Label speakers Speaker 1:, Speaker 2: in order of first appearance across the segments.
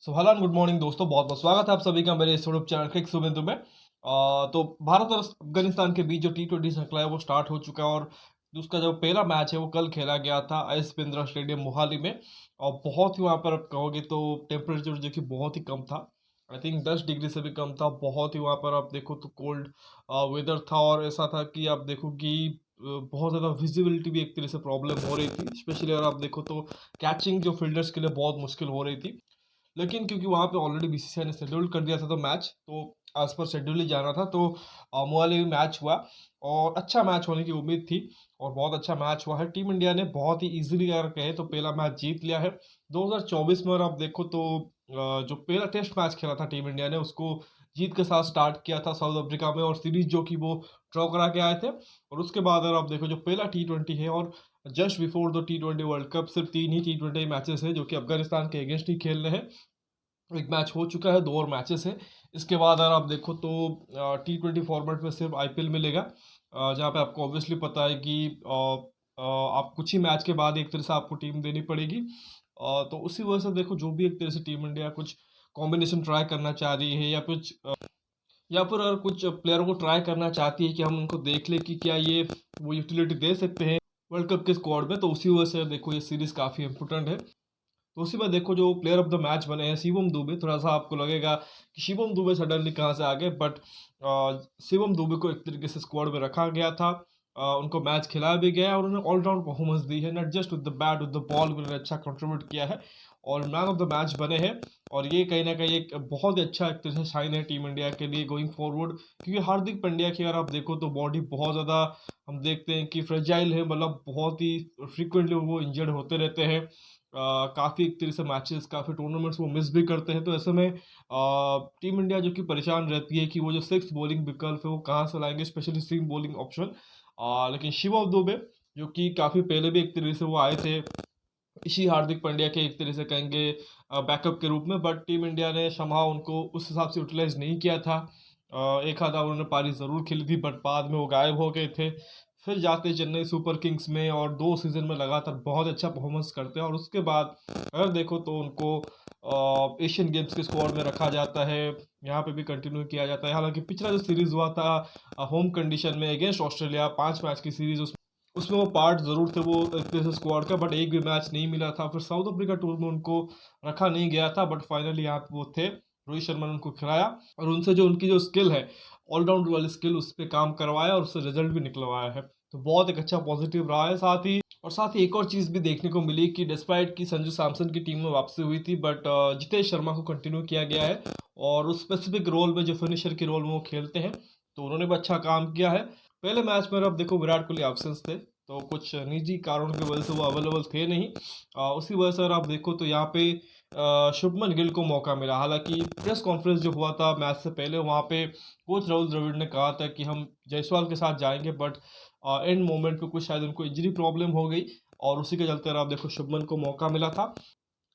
Speaker 1: So hello and good morning दोस्तों, बहुत बहुत स्वागत है आप सभी का मेरे इस यूट्यूब चैनल क्रिक सुबेंदु में। तो भारत और अफगानिस्तान के बीच जो T20 श्रृंखला है वो स्टार्ट हो चुका है। और उसका जो पहला मैच है वो कल खेला गया था एस बिंद्रा स्टेडियम मोहाली में। और बहुत ही वहाँ पर आप कहोगे तो टेम्परेचर जो कि बहुत ही कम था। आई थिंक 10 डिग्री से भी कम था। बहुत ही वहाँ पर आप देखो तो कोल्ड वेदर था। और ऐसा था कि आप देखो कि बहुत ज़्यादा विजिबिलिटी भी एक तरह से प्रॉब्लम हो रही थी। स्पेशली अगर आप देखो तो कैचिंग जो फील्डर्स के लिए बहुत मुश्किल हो रही थी। लेकिन क्योंकि वहाँ पे ऑलरेडी बीसीसीआई ने शेड्यूल कर दिया था तो मैच तो एज पर शेड्यूल ही जाना था। तो मोहाली में मैच हुआ और अच्छा मैच होने की उम्मीद थी। और बहुत अच्छा मैच हुआ है। टीम इंडिया ने बहुत ही इजीली अगर कहे तो पहला मैच जीत लिया है 2024 में। और आप देखो तो जो पहला टेस्ट मैच खेला था टीम इंडिया ने उसको जीत के साथ स्टार्ट किया था साउथ अफ्रीका में। और सीरीज जो कि वो ड्रॉ करा के आए थे। और उसके बाद अगर आप देखो जो पहला T20 है और just before the T20 world cup सिर्फ 3 ही T20 मैचेस है जो कि अफगानिस्तान के अगेंस्ट ही खेल रहे हैं। एक मैच हो चुका है, दो और मैचेस हैं। इसके बाद अगर आप देखो तो T20 फॉर्मेट में सिर्फ आईपीएल मिलेगा। जहाँ पे आपको ऑब्वियसली पता है कि आप कुछ ही मैच के बाद एक तरह से आपको टीम देनी पड़ेगी। तो उसी वजह से देखो जो भी एक तरह से टीम इंडिया कुछ कॉम्बिनेशन ट्राई करना चाह रही है या कुछ या फिर अगर कुछ प्लेयरों को ट्राई करना चाहती है कि हम उनको देख ले कि क्या ये वो यूटिलिटी दे सकते हैं वर्ल्ड कप के स्क्वाड में। तो उसी वजह से देखो ये सीरीज काफ़ी इंपॉर्टेंट है। तो उसी में देखो जो प्लेयर ऑफ द मैच बने हैं शिवम दुबे। थोड़ा सा आपको लगेगा कि शिवम दुबे सडनली कहाँ से आ गए, बट शिवम दुबे को एक तरीके से स्क्वाड में रखा गया था। उनको मैच खिलाया भी गया और उन्होंने ऑलराउंड परफॉर्मेंस दी है। Not just with the bat, with the ball उन्होंने अच्छा कंट्रीब्यूट किया है और मैन ऑफ द मैच बने हैं। और ये कहीं ना कहीं एक बहुत ही अच्छा एक तरह से साइन है टीम इंडिया के लिए गोइंग फॉरवर्ड। क्योंकि हार्दिक पांड्या की अगर आप देखो तो बॉडी बहुत ज़्यादा हम देखते हैं कि फ्रेजाइल है। मतलब बहुत ही फ्रिक्वेंटली वो इंजर्ड होते रहते हैं। काफ़ी एक तरह से मैचेस काफ़ी टूर्नामेंट्स वो मिस भी करते हैं। तो ऐसे में टीम इंडिया जो कि परेशान रहती है कि वो जो सिक्स बॉलिंग विकल्प है वो कहाँ से लाएंगे, स्पेशली सीम बॉलिंग ऑप्शन। लेकिन शिवम दुबे जो कि काफ़ी पहले भी एक तरह से वो आए थे इसी हार्दिक पांड्या के एक तरह से कहेंगे बैकअप के रूप में। बट टीम इंडिया ने समहाउ उनको उस हिसाब से यूटिलाइज नहीं किया था। एक आधा उन्होंने पारी ज़रूर खेली थी बट बाद में वो गायब हो गए थे। फिर जाते चेन्नई सुपर किंग्स में और 2 सीज़न में लगातार बहुत अच्छा परफॉर्मेंस करते हैं। और उसके बाद अगर देखो तो उनको एशियन गेम्स के स्क्वाड में रखा जाता है। यहाँ पे भी कंटिन्यू किया जाता है। हालांकि पिछला जो सीरीज़ हुआ था होम कंडीशन में अगेंस्ट ऑस्ट्रेलिया 5 मैच की सीरीज उसमें वो पार्ट ज़रूर थे वो एक तरह से स्क्वाड का, बट एक भी मैच नहीं मिला था। फिर साउथ अफ्रीका टूर में उनको रखा नहीं गया था बट फाइनली यहाँ पे वो थे। रोहित शर्मा ने उनको खिलाया और उनसे जो उनकी जो स्किल है ऑलराउंड वाली स्किल उस पर काम करवाया और उससे रिजल्ट भी निकलवाया है। तो बहुत एक अच्छा पॉजिटिव रहा है। साथ ही एक और चीज़ भी देखने को मिली कि डिस्पाइट की संजू सैमसन की टीम में वापसी हुई थी बट जितेश शर्मा को कंटिन्यू किया गया है। और उस स्पेसिफिक रोल में जो फिनिशर के रोल में वो खेलते हैं तो उन्होंने भी अच्छा काम किया है। पहले मैच में अब देखो विराट कोहली एब्सेंस थे तो कुछ निजी कारणों की वजह से वो अवेलेबल थे नहीं। उसी वजह से अगर आप देखो तो यहाँ पे शुभमन गिल को मौका मिला। हालांकि प्रेस कॉन्फ्रेंस जो हुआ था मैच से पहले वहाँ पे कोच राहुल द्रविड़ ने कहा था कि हम जायसवाल के साथ जाएंगे बट एंड मोमेंट पे कुछ शायद उनको इंजरी प्रॉब्लम हो गई और उसी के चलते अगर आप देखो शुभमन को मौका मिला था।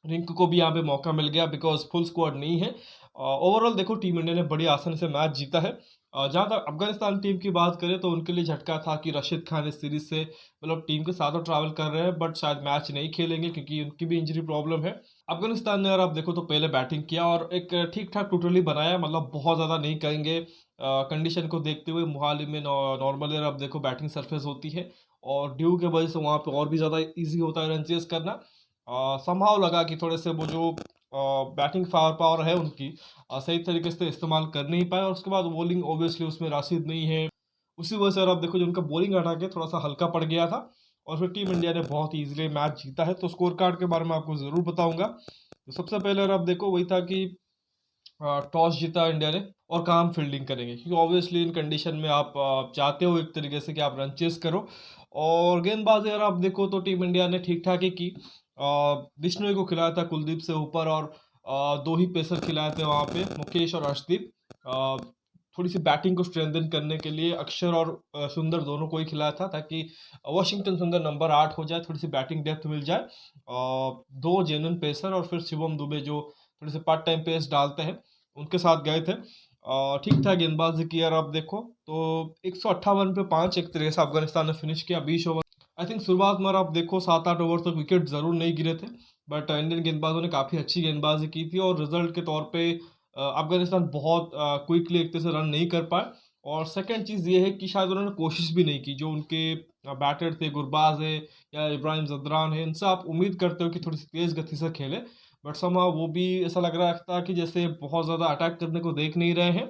Speaker 1: रिंकू को भी यहाँ पे मौका मिल गया बिकॉज फुल स्क्वाड नहीं है। ओवरऑल देखो टीम इंडिया ने बड़ी आसानी से मैच जीता है। जहाँ तक अफगानिस्तान टीम की बात करें तो उनके लिए झटका था कि रशीद खान इस सीरीज से मतलब टीम के साथ तो ट्रैवल कर रहे हैं बट शायद मैच नहीं खेलेंगे क्योंकि उनकी भी इंजरी प्रॉब्लम है। अफगानिस्तान ने अगर आप देखो तो पहले बैटिंग किया और एक ठीक ठाक टोटली बनाया, मतलब बहुत ज़्यादा नहीं कहेंगे। कंडीशन को देखते हुए मोहाली में नॉर्मली अगर आप देखो बैटिंग सरफेस होती है और ड्यू के वजह से वहाँ पे और भी ज़्यादा ईजी होता है रन चेस करना। संभव लगा कि थोड़े से वो जो बैटिंग फायर पावर है उनकी सही तरीके से इस्तेमाल कर नहीं पाए। और उसके बाद बॉलिंग ऑब्वियसली उसमें राशिद नहीं है। उसी वजह से अगर आप देखो जो उनका बॉलिंग हटा के थोड़ा सा हल्का पड़ गया था और फिर टीम इंडिया ने बहुत ही ईजिली मैच जीता है। तो स्कोर कार्ड के बारे में आपको ज़रूर बताऊंगा। तो सबसे पहले अगर आप देखो वही था कि टॉस जीता इंडिया ने और कहाँ हम फील्डिंग करेंगे क्योंकि ऑब्वियसली इन कंडीशन में आप चाहते हो एक तरीके से कि आप रन चेस करो। और गेंदबाजी अगर आप देखो तो टीम इंडिया ने ठीक ठाक ही की। बिश्नोई को खिलाया था कुलदीप से ऊपर और दो ही पेसर खिलाए थे वहाँ पे मुकेश और अर्शदीप। अ, थोड़ी सी बैटिंग को स्ट्रेंथन करने के लिए अक्षर और सुंदर दोनों को ही खिलाया था ताकि वॉशिंगटन सुंदर नंबर 8 हो जाए, थोड़ी सी बैटिंग डेप्थ मिल जाए। दो जेन्युइन पेसर और फिर शिवम दुबे जो थोड़े से पार्ट टाइम पेस डालते हैं उनके साथ गए थे। ठीक ठाक गेंदबाजी की अगर आप देखो तो 158 पे 5 एक तरीके से अफगानिस्तान ने फिनिश किया 20 ओवर। आई थिंक शुरुआत में अगर आप देखो 7-8 ओवर तक विकेट ज़रूर नहीं गिरे थे बट इंडियन गेंदबाजों ने काफ़ी अच्छी गेंदबाजी की थी और रिजल्ट के तौर पे अफगानिस्तान बहुत क्विकली एक तरह से रन नहीं कर पाए। और सेकंड चीज़ ये है कि शायद उन्होंने कोशिश भी नहीं की, जो उनके बैटर थे, गुरबाज है या इब्राहिम जदरान है, इनसे आप उम्मीद करते हो कि थोड़ी सी तेज़ गति से खेले, बट समहाउ वो भी ऐसा लग रहा था कि जैसे बहुत ज़्यादा अटैक करने को देख नहीं रहे हैं,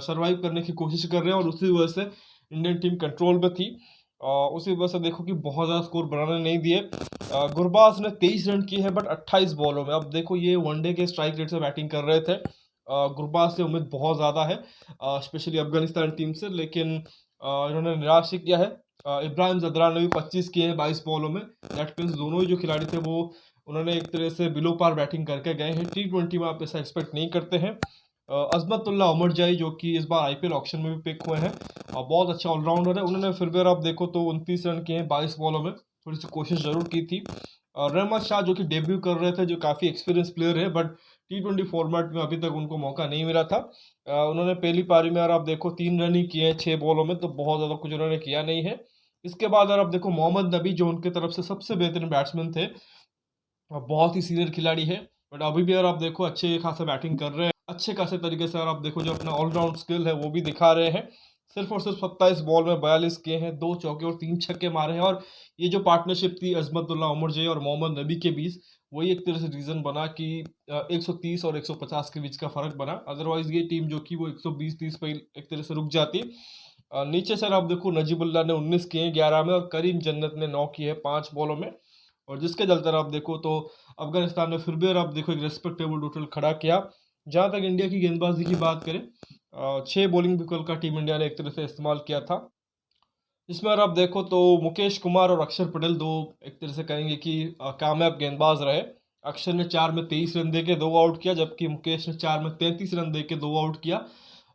Speaker 1: सर्वाइव करने की कोशिश कर रहे हैं, और उसी वजह से इंडियन टीम कंट्रोल में थी। उसी वजह से देखो कि बहुत ज़्यादा स्कोर बनाने नहीं दिए। गुरबाज ने 23 रन किए हैं बट 28 बॉलों में। अब देखो ये वनडे के स्ट्राइक रेट से बैटिंग कर रहे थे, गुरबाज से उम्मीद बहुत ज़्यादा है स्पेशली अफगानिस्तान टीम से, लेकिन इन्होंने निराश ही किया है। इब्राहिम जदरान ने भी 25 किए हैं 22 बॉलों में। दैट मीन्स दोनों ही जो खिलाड़ी थे वो उन्होंने एक तरह से बिलो पार बैटिंग करके गए हैं। T20 में आप ऐसा एक्सपेक्ट नहीं करते हैं। अजमतुल्ला उमरजाई जो कि इस बार आईपीएल ऑक्शन में भी पिक हुए हैं, बहुत अच्छा ऑलराउंडर है, उन्होंने फिर भी आप देखो तो 29 रन किए हैं 22 बॉलों में। थोड़ी सी कोशिश ज़रूर की थी। रहमत शाह जो कि डेब्यू कर रहे थे, जो काफ़ी एक्सपीरियंस प्लेयर है, बट T20 फॉर्मेट में अभी तक उनको मौका नहीं मिला था। उन्होंने पहली पारी में अगर आप देखो 3 रन ही किए हैं 6 बॉलों में, तो बहुत ज़्यादा कुछ उन्होंने किया नहीं है। इसके बाद अगर आप देखो मोहम्मद नबी जो उनके तरफ से सबसे बेहतरीन बैट्समैन थे, बहुत ही सीनियर खिलाड़ी है, बट अभी भी अगर आप देखो अच्छे खासे बैटिंग कर रहे हैं, अच्छे खासे तरीके से अगर आप देखो जो अपना ऑलराउंड स्किल है वो भी दिखा रहे हैं। सिर्फ और सिर्फ 27 बॉल में 42 किए हैं, 2 चौके और 3 छक्के मारे हैं। और ये जो पार्टनरशिप थी अजमतुल्ला उमरजई और मोहम्मद नबी के बीच, वही एक तरह से रीज़न बना कि 130 और 150 के बीच का फ़र्क बना। अदरवाइज ये टीम जो कि वो 120-30 पे एक तरह से रुक जाती। नीचे से अगर आप देखो नजीबुल्ला ने 19 किए हैं 11 में, और करीम जन्नत ने 9 किए हैं 5 बॉलों में। और जिसके चलते आप देखो तो अफगानिस्तान ने फिर भी अगर आप देखो एक रेस्पेक्टेबल टोटल खड़ा किया। जहाँ तक इंडिया की गेंदबाजी की बात करें, 6 बॉलिंग विकल्प का टीम इंडिया ने एक तरह से इस्तेमाल किया था, जिसमें अगर आप देखो तो मुकेश कुमार और अक्षर पटेल दो एक तरह से कहेंगे कि कामयाब गेंदबाज रहे। अक्षर ने 4 में 23 रन देके 2 आउट किया, जबकि मुकेश ने 4 में 33 रन देके 2 आउट किया।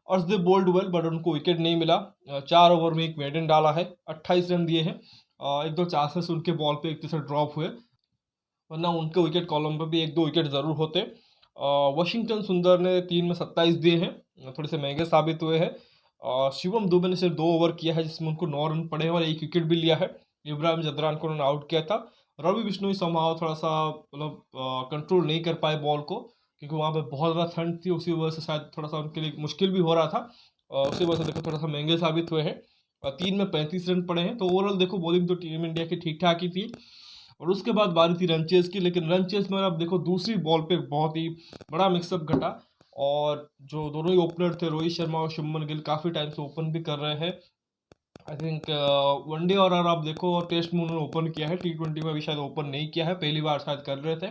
Speaker 1: अर्शदीप बोल्ड वेल, बट उनको विकेट नहीं मिला। 4 ओवर में एक मेडन डाला है, 28 रन दिए हैं। एक दो चांसेस उनके बॉल पे एक तरह से ड्रॉप हुए, वरना उनके विकेट कॉलम पर भी एक दो विकेट ज़रूर होते। वॉशिंगटन सुंदर ने 3 में 27 दिए हैं, थोड़े से महंगे साबित हुए हैं। शिवम दुबे ने सिर्फ 2 ओवर किया है, जिसमें उनको 9 रन पड़े हैं और एक विकेट भी लिया है। इब्राहिम जदरान को उन्होंने आउट किया था। रवि बिश्नोई समहाव थोड़ा सा मतलब कंट्रोल नहीं कर पाए बॉल को, क्योंकि वहाँ पे बहुत ज़्यादा ठंड थी, उसी वजह से शायद थोड़ा सा उनके लिए मुश्किल भी हो रहा था। उसी वजह से देखो थोड़ा सा महंगे साबित हुए हैं। 3 में 35 रन पड़े हैं, तो ओवरऑल देखो बॉलिंग तो टीम इंडिया की ठीक ठाक ही थी। और उसके बाद बारी थी रन चेज की, लेकिन रन चेज में आप देखो दूसरी बॉल पे बहुत ही बड़ा मिक्सअप घटा, और जो दोनों ही ओपनर थे रोहित शर्मा और शुभमन गिल काफ़ी टाइम से ओपन भी कर रहे हैं। आई थिंक वनडे और अगर आप देखो टेस्ट में उन्होंने ओपन किया है, T20 में भी शायद ओपन नहीं किया है, पहली बार शायद कर रहे थे।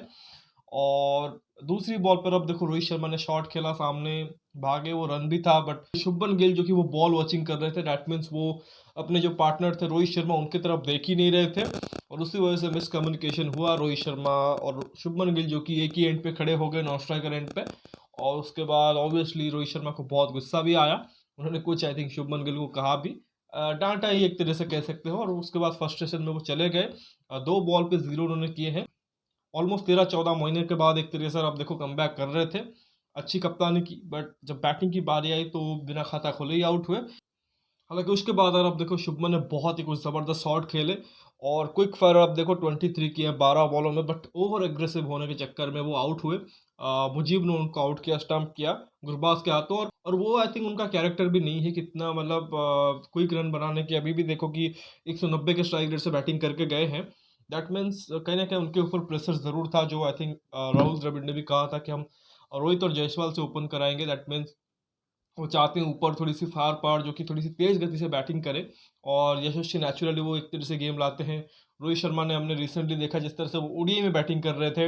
Speaker 1: और दूसरी बॉल पर अब देखो रोहित शर्मा ने शॉट खेला, सामने भागे, वो रन भी था, बट शुभमन गिल जो कि वो बॉल वॉचिंग कर रहे थे, दैट मीन्स वो अपने जो पार्टनर थे रोहित शर्मा उनकी तरफ देख ही नहीं रहे थे, और उसी वजह से मिसकम्युनिकेशन हुआ। रोहित शर्मा और शुभमन गिल जो कि एक ही एंड पे खड़े हो गए, नॉन स्ट्राइकर एंड पे, और उसके बाद ऑब्वियसली रोहित शर्मा को बहुत गुस्सा भी आया। उन्होंने कुछ आई थिंक शुभमन गिल को कहा भी, डांटा ही एक तरह से कह सकते हो, और उसके बाद फ्रस्ट्रेशन में वो चले गए। 2 बॉल पे 0 उन्होंने किए हैं। ऑलमोस्ट 13-14 महीने के बाद एक तरीके से आप देखो कमबैक कर रहे थे, अच्छी कप्तानी की, बट जब बैटिंग की बारी आई तो बिना खाता खोले ही आउट हुए। हालांकि उसके बाद अगर आप देखो शुभमन ने बहुत ही कुछ ज़बरदस्त शॉट खेले, और क्विक फायर आप देखो 23 किए 12 बॉलों में, बट ओवर एग्रेसिव होने के चक्कर में वो आउट हुए। मुजीब ने उनको आउट किया, स्टंप किया गुरबाज के हाथों, और वो आई थिंक उनका कैरेक्टर भी नहीं है कितना मतलब क्विक रन बनाने की। अभी भी देखो कि 190 के स्ट्राइक रेट से बैटिंग करके गए हैं। दैट मीन्स कहीं ना कहीं उनके ऊपर प्रेशर ज़रूर था, जो आई थिंक राहुल द्रविड़ ने भी कहा था कि हम रोहित और जायसवाल से ओपन कराएंगे। दैट मीन्स वो चाहते हैं ऊपर थोड़ी सी फायर पावर जो कि थोड़ी सी तेज़ गति से बैटिंग करे, और यशस्वी नेचुरली वो एक तरह से गेम लाते हैं। रोहित शर्मा ने हमने रिसेंटली देखा जिस तरह से वो ओडीआई में बैटिंग कर रहे थे,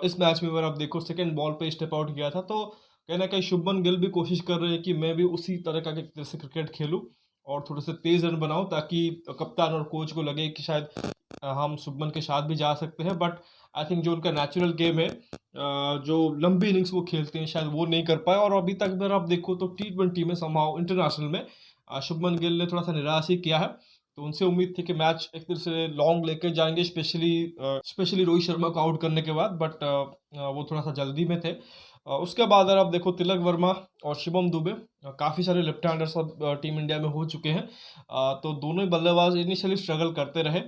Speaker 1: इस मैच में अगर आप देखो सेकंड बॉल पे स्टेप आउट किया था, तो कहीं ना कहीं शुभमन गिल भी कोशिश कर रहे हैं कि मैं भी उसी तरह का एक तरह से क्रिकेट खेलूँ और थोड़े से तेज़ रन बनाऊँ, ताकि कप्तान और कोच को लगे कि शायद हम शुभमन के साथ भी जा सकते हैं। बट आई थिंक जो उनका नेचुरल गेम है, जो लंबी इनिंग्स वो खेलते हैं, शायद वो नहीं कर पाए। और अभी तक अगर आप देखो तो T20 में समहाउ इंटरनेशनल में शुभमन गिल ने थोड़ा सा निराश ही किया है, तो उनसे उम्मीद थी कि मैच एक तरह से लॉन्ग लेके जाएंगे, स्पेशली रोहित शर्मा को आउट करने के बाद, बट वो थोड़ा सा जल्दी में थे। उसके बाद अगर आप देखो तिलक वर्मा और शिवम दुबे, काफ़ी सारे लेफ्ट हैंडर्स अब टीम इंडिया में हो चुके हैं, तो दोनों ही बल्लेबाज इनिशियली स्ट्रगल करते रहे,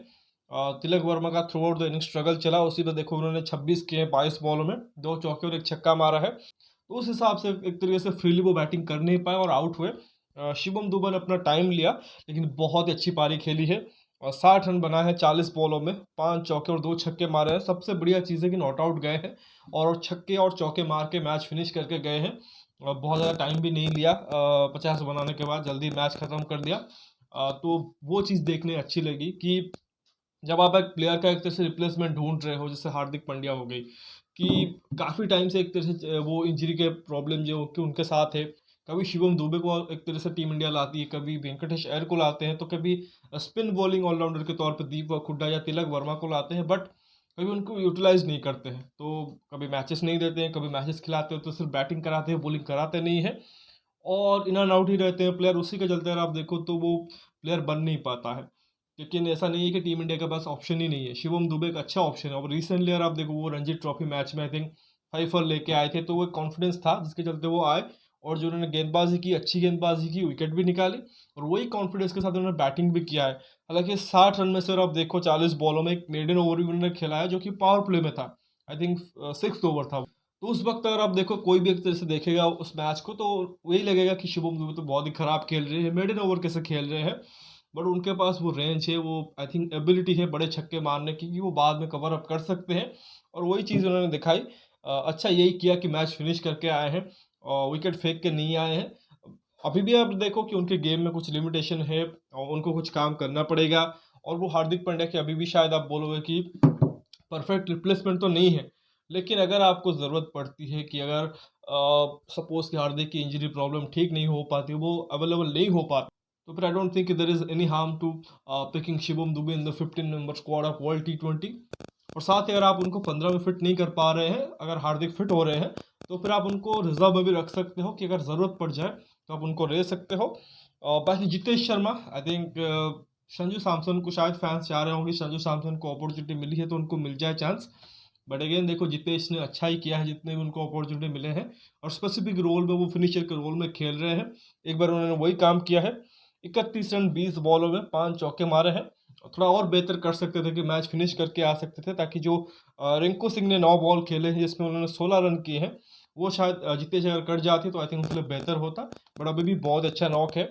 Speaker 1: तिलक वर्मा का through out the inning struggle चला, उसी पर देखो उन्होंने 26 किए 22 बॉलों में, 2 चौके और 1 छक्का मारा है। तो उस हिसाब से एक तरीके से फ्रीली वो बैटिंग कर नहीं पाए और आउट हुए। शिवम दुबे ने अपना टाइम लिया, लेकिन बहुत ही अच्छी पारी खेली है और 60 रन बनाए हैं 40 बॉलों में, 5 चौके और 2 छक्के मारे हैं। सबसे बढ़िया चीज़ है कि नॉट आउट गए हैं और छक्के और चौके मार के मैच फिनिश करके गए हैं। और बहुत ज़्यादा टाइम भी नहीं लिया, 50 बनाने के बाद जल्दी मैच ख़त्म कर दिया। तो वो चीज़ देखने अच्छी लगी कि जब आप एक प्लेयर का एक तरह से रिप्लेसमेंट ढूंढ रहे हो, जैसे हार्दिक पांड्या हो गई, कि काफ़ी टाइम से एक तरह से वो इंजरी के प्रॉब्लम जो कि उनके साथ है। कभी शिवम दुबे को एक तरह से टीम इंडिया लाती है, कभी वेंकटेश अय्यर को लाते हैं, तो कभी स्पिन बॉलिंग ऑलराउंडर के तौर पर दीपक हुड्डा या तिलक वर्मा को लाते हैं, बट कभी उनको यूटिलाइज नहीं करते हैं। तो कभी मैचेस नहीं देते हैं, कभी मैचेस खिलाते हो तो सिर्फ बैटिंग कराते हैं, बॉलिंग कराते नहीं है और इन एंड आउट ही रहते हैं प्लेयर। उसी के चलते अगर आप देखो तो वो प्लेयर बन नहीं पाता है। लेकिन ऐसा नहीं है कि टीम इंडिया के पास ऑप्शन ही नहीं है, शिवम दुबे एक अच्छा ऑप्शन है। और रिसेंटली अगर आप देखो वो रणजी ट्रॉफी मैच में आई थिंक 5 और लेके आए थे, तो वो कॉन्फिडेंस था जिसके चलते वो आए और जो उन्होंने गेंदबाजी की, अच्छी गेंदबाजी की, विकेट भी निकाली और वही कॉन्फिडेंस के साथ उन्होंने बैटिंग भी किया है। हालांकि 60 रन में से अगर आप देखो 40 बॉलों में एक मेडन ओवर भी उन्होंने खेला है जो कि पावर प्ले में था। आई थिंक 6th ओवर था। तो उस वक्त अगर आप देखो कोई भी एक तरह से देखेगा उस मैच को, तो वही लगेगा कि शुभम दुबे तो बहुत ही खराब खेल रहे हैं, मेडन ओवर कैसे खेल रहे हैं। बट उनके पास वो रेंज है, वो आई थिंक एबिलिटी है बड़े छक्के मारने की, कि वो बाद में कवर अप कर सकते हैं और वही चीज़ उन्होंने दिखाई। अच्छा यही किया कि मैच फिनिश करके आए हैं और विकेट फेंक के नहीं आए हैं। अभी भी आप देखो कि उनके गेम में कुछ लिमिटेशन है और उनको कुछ काम करना पड़ेगा। और वो हार्दिक पांड्या की अभी भी शायद आप बोलोगे कि परफेक्ट रिप्लेसमेंट तो नहीं है, लेकिन अगर आपको ज़रूरत पड़ती है कि अगर सपोज कि हार्दिक की इंजरी प्रॉब्लम ठीक नहीं हो पाती, वो अवेलेबल नहीं हो पाता, तो फिर I don't think there is any harm to picking Shivam Dube in the 15 member squad of world T20। और साथ ही अगर आप उनको 15 में फिट नहीं कर पा रहे हैं, अगर हार्दिक फिट हो रहे हैं, तो फिर आप उनको रिजर्व में भी रख सकते हो कि अगर ज़रूरत पड़ जाए तो आप उनको ले सकते हो। और बाकी जितेश शर्मा, आई थिंक संजू सैमसन को शायद फैंस चाह रहे होंगे, संजू सैमसन को अपॉर्चुनिटी मिली है तो उनको मिल जाए चांस। बट अगेन देखो जितेश ने अच्छा ही किया है जितने भी उनको अपॉर्चुनिटी मिले हैं और स्पेसिफिक रोल में वो फिनिशर के रोल में खेल रहे हैं। एक बार उन्होंने वही काम किया है, 31 रन 20 बॉलों में 5 चौके मारे हैं। और थोड़ा और बेहतर कर सकते थे कि मैच फिनिश करके आ सकते थे, ताकि जो रिंकू सिंह ने 9 बॉल खेले हैं जिसमें उन्होंने 16 रन किए हैं, वो शायद जितेश अगर कर जाती तो आई थिंक उनके लिए बेहतर होता। बट अभी भी बहुत अच्छा नॉक है।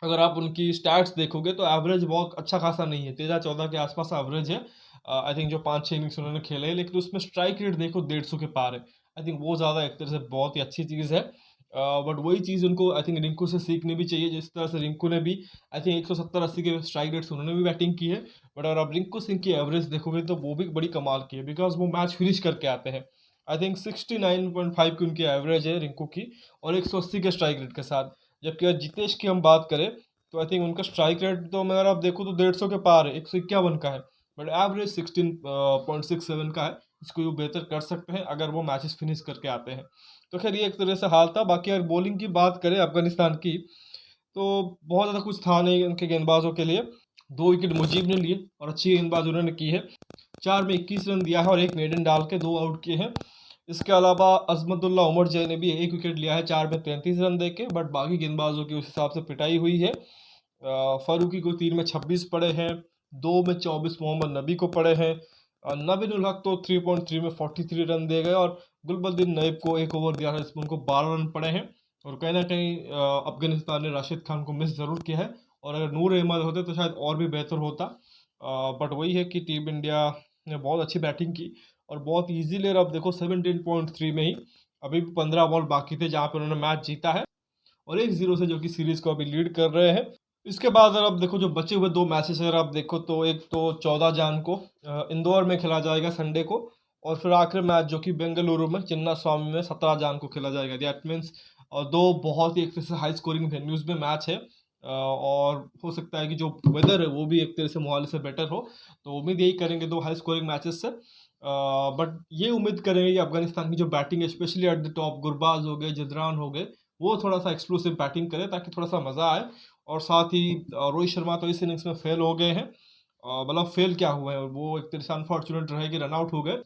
Speaker 1: अगर आप उनकी स्टैट्स देखोगे तो एवरेज बहुत अच्छा खासा नहीं है, 13-14 के आसपास एवरेज है। आई थिंक जो 5-6 इनिंग्स उन्होंने खेले हैं, लेकिन उसमें स्ट्राइक रेट देखो 150 के पार है। आई थिंक वो ज़्यादा एक तरह से बहुत ही अच्छी चीज़ है। बट वही चीज़ उनको आई थिंक रिंकू से सीखनी भी चाहिए, जिस तरह से रिंकू ने भी आई थिंक 170-80 के स्ट्राइक रेट्स उन्होंने भी बैटिंग की है। बट अगर आप रिंकू सिंह की एवरेज देखोगे तो वो भी बड़ी कमाल की है, बिकॉज वो मैच फिनिश करके आते हैं। आई थिंक 69.5 की उनकी एवरेज है रिंकू की, और 180 के स्ट्राइक रेट के साथ। जबकि अगर जितेश की हम बात करें तो आई थिंक उनका स्ट्राइक रेट तो अगर आप देखो तो 150 के पार है, 151 का है, बट एवरेज 16.67 का है। इसको वो बेहतर कर सकते हैं अगर वो मैचेस फिनिश करके आते हैं। तो खैर ये एक तरह से हाल था। बाकी अगर बॉलिंग की बात करें अफगानिस्तान की, तो बहुत ज़्यादा कुछ था नहीं उनके गेंदबाजों के लिए। 2 विकेट मुजीब ने लिए और अच्छी गेंदबाज उन्होंने की है। 4 में 21 रन दिया है और एक मेडन डाल के 2 आउट किए हैं। इसके अलावा अजमतुल्ला उमर जय ने भी 1 विकेट लिया है 4 में 33 रन दे के, बट बाकी गेंदबाजों की उस हिसाब से पिटाई हुई है। फारूकी को 3 में 26 पड़े हैं, 2 में 24 मोहम्मद नबी को पड़े हैं। नबीन उल हक तो 3.3 में 43 रन दे गए और गुलबद्दीन नईब को 1 ओवर दिया था जिसमें उनको 12 रन पड़े हैं। और कहीं ना कहीं अफगानिस्तान ने राशिद खान को मिस ज़रूर किया है, और अगर नूर अहमद होते तो शायद और भी बेहतर होता। बट वही है कि टीम इंडिया ने बहुत अच्छी बैटिंग की और बहुत ईजीली, अब देखो 17.3 में ही अभी भी 15 बॉल बाकी थे जहाँ पे उन्होंने मैच जीता है और 1-0 से जो कि सीरीज को अभी लीड कर रहे हैं। इसके बाद अगर आप देखो जो बचे हुए 2 मैचेस अगर आप देखो तो एक तो 14 जान को इंदौर में खेला जाएगा संडे को, और फिर आखिरी मैच जो कि बेंगलुरु में चिन्ना स्वामी में 17 जान को खेला जाएगा। दैट मीन्स 2 बहुत ही एक तरह से हाई स्कोरिंग वेन्यूज़ में मैच है। और हो सकता है कि जो वेदर है वो भी एक तरह से मोहाली से बेटर हो, तो उम्मीद यही करेंगे 2 हाई स्कोरिंग मैचेस से। बट ये उम्मीद करेंगे कि अफगानिस्तान की जो बैटिंग है specially at the top, Gurbaz हो गए, जदरान हो गए, वो थोड़ा सा एक्सप्लोसिव बैटिंग करे ताकि थोड़ा सा मज़ा आए। और साथ ही रोहित शर्मा तो इस इनिंग्स में फेल हो गए हैं। मतलब फेल क्या हुए हैं, वो एक तरह से अनफॉर्चुनेट रहे कि रन आउट हो गए।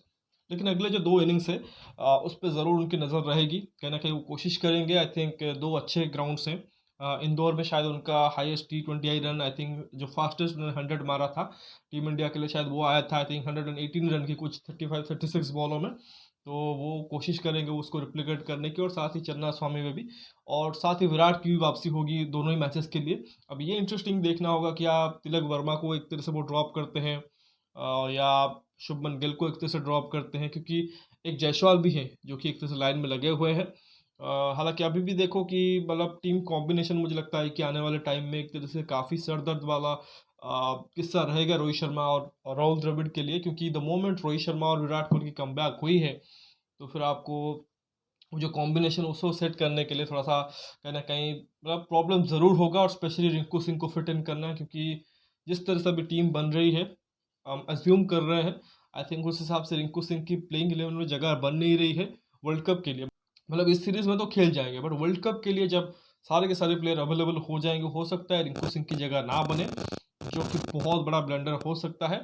Speaker 1: लेकिन अगले जो 2 इनिंग्स है उस पर ज़रूर उनकी नज़र रहेगी, कहीं ना कहीं वो कोशिश करेंगे। आई थिंक 2 अच्छे ग्राउंड्स हैं इंदौर में शायद उनका highest T20I run, I think जो फास्टेस्ट 100 मारा था टीम इंडिया के लिए, शायद वो आया था आई थिंक 118 रन की कुछ 35-36 बॉलों में। तो वो कोशिश करेंगे उसको रिप्लिकेट करने की, और साथ ही चन्ना स्वामी में भी, और साथ ही विराट की भी वापसी होगी दोनों ही मैचेस के लिए। अब ये इंटरेस्टिंग देखना होगा कि आप तिलक वर्मा को एक तरह से वो ड्रॉप करते हैं या शुभमन गिल को एक तरह से ड्रॉप करते हैं, क्योंकि एक जायसवाल भी है जो कि एक तरह से लाइन में लगे हुए हैं। हालांकि अभी भी देखो कि मतलब टीम कॉम्बिनेशन मुझे लगता है कि आने वाले टाइम में एक तरह से काफ़ी सरदर्द वाला किस्सा रहेगा रोहित शर्मा और राहुल द्रविड़ के लिए, क्योंकि द मोमेंट रोहित शर्मा और विराट कोहली की कमबैक हुई है, तो फिर आपको वो जो कॉम्बिनेशन उसको सेट करने के लिए थोड़ा सा कहीं ना कहीं मतलब प्रॉब्लम ज़रूर होगा, और स्पेशली रिंकू सिंह को फिट इन करना है, क्योंकि जिस तरह से अभी टीम बन रही है, हम अज्यूम कर रहे हैं, आई थिंक उस हिसाब से रिंकू सिंह की प्लेइंग 11 में जगह बन नहीं रही है वर्ल्ड कप के लिए। मतलब इस सीरीज में तो खेल जाएंगे, बट वर्ल्ड कप के लिए जब सारे के सारे प्लेयर अवेलेबल हो जाएंगे, हो सकता है रिंकू सिंह की जगह ना बने, जो कि बहुत बड़ा ब्लंडर हो सकता है।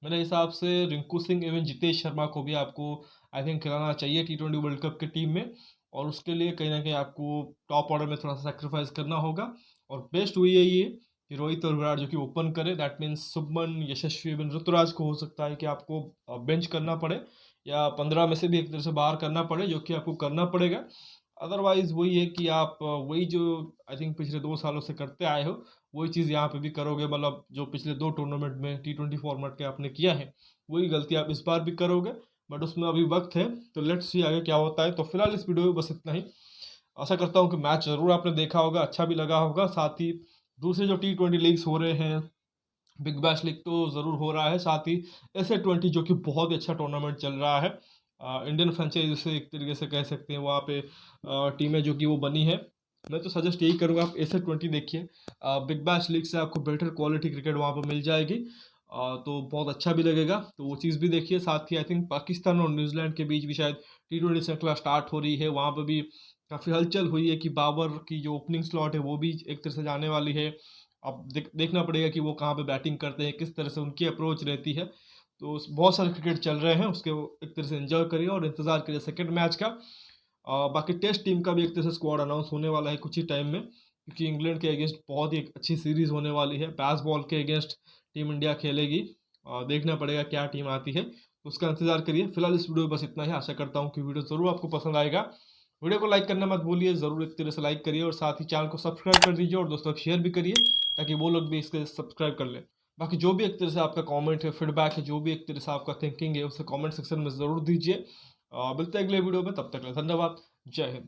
Speaker 1: मेरे हिसाब से रिंकू सिंह एवं जितेश शर्मा को भी आपको आई थिंक खिलाना चाहिए T20 वर्ल्ड कप की टीम में, और उसके लिए कहीं ना कहीं आपको टॉप ऑर्डर में थोड़ा सा सेक्रीफाइस करना होगा। और बेस्ट हुई है ये कि रोहित और विराट जो कि ओपन करे, दैट मीन्स शुभमन, यशस्वी एवं ऋतुराज को हो सकता है कि आपको बेंच करना पड़े, या 15 में से भी एक तरह से बाहर करना पड़े, जो कि आपको करना पड़ेगा। अदरवाइज वही है कि आप वही जो आई थिंक पिछले 2 सालों से करते आए हो, वही चीज़ यहाँ पे भी करोगे, मतलब जो पिछले 2 टूर्नामेंट में T20 फॉर्मेट के आपने किया है, वही गलती आप इस बार भी करोगे। बट उसमें अभी वक्त है, तो लेट्स सी आगे क्या होता है। तो फिलहाल इस वीडियो में बस इतना ही। आशा करता हूँ कि मैच ज़रूर आपने देखा होगा, अच्छा भी लगा होगा। साथ ही दूसरे जो T20 लीग्स हो रहे हैं, बिग बैश लीग तो ज़रूर हो रहा है, साथ ही SA20 जो कि बहुत ही अच्छा टूर्नामेंट चल रहा है। इंडियन फ्रेंचाइजी से एक तरीके से कह सकते हैं, वहाँ पे टीमें जो कि वो बनी है। मैं तो सजेस्ट यही करूँगा, आप SA20 देखिए। बिग बैश लीग से आपको बेटर क्वालिटी क्रिकेट वहाँ पर मिल जाएगी, तो बहुत अच्छा भी लगेगा, तो वो चीज़ भी देखिए। साथ ही आई थिंक पाकिस्तान और न्यूजीलैंड के बीच भी शायद T20 श्रृंखला स्टार्ट हो रही है, वहाँ पर भी काफ़ी हलचल हुई है कि बाबर की जो ओपनिंग स्लॉट है वो भी एक तरह से जाने वाली है। अब देखना पड़ेगा कि वो कहाँ पे बैटिंग करते हैं, किस तरह से उनकी अप्रोच रहती है। तो बहुत सारे क्रिकेट चल रहे हैं, उसके एक तरह से एंजॉय करिए और इंतज़ार करिए सेकंड मैच का। बाकी टेस्ट टीम का भी एक तरह से स्क्वाड अनाउंस होने वाला है कुछ ही टाइम में, क्योंकि इंग्लैंड के अगेंस्ट बहुत ही एक अच्छी सीरीज़ होने वाली है। बैस बॉल के अगेंस्ट टीम इंडिया खेलेगी, देखना पड़ेगा क्या टीम आती है, तो उसका इंतज़ार करिए। फिलहाल इस वीडियो में बस इतना ही। आशा करता हूँ कि वीडियो ज़रूर आपको पसंद आएगा। वीडियो को लाइक करना मत भूलिए, ज़रूर एक तरह से लाइक करिए, और साथ ही चैनल को सब्सक्राइब कर दीजिए और दोस्तों को शेयर भी करिए, ताकि वो लोग भी इसके सब्सक्राइब कर लें। बाकी जो भी एक तरह से आपका कमेंट है, फीडबैक है, जो भी एक तरह से आपका थिंकिंग है, उसे कमेंट सेक्शन में ज़रूर दीजिए। मिलते हैं अगले वीडियो में, तब तक के लिए धन्यवाद। जय हिंद।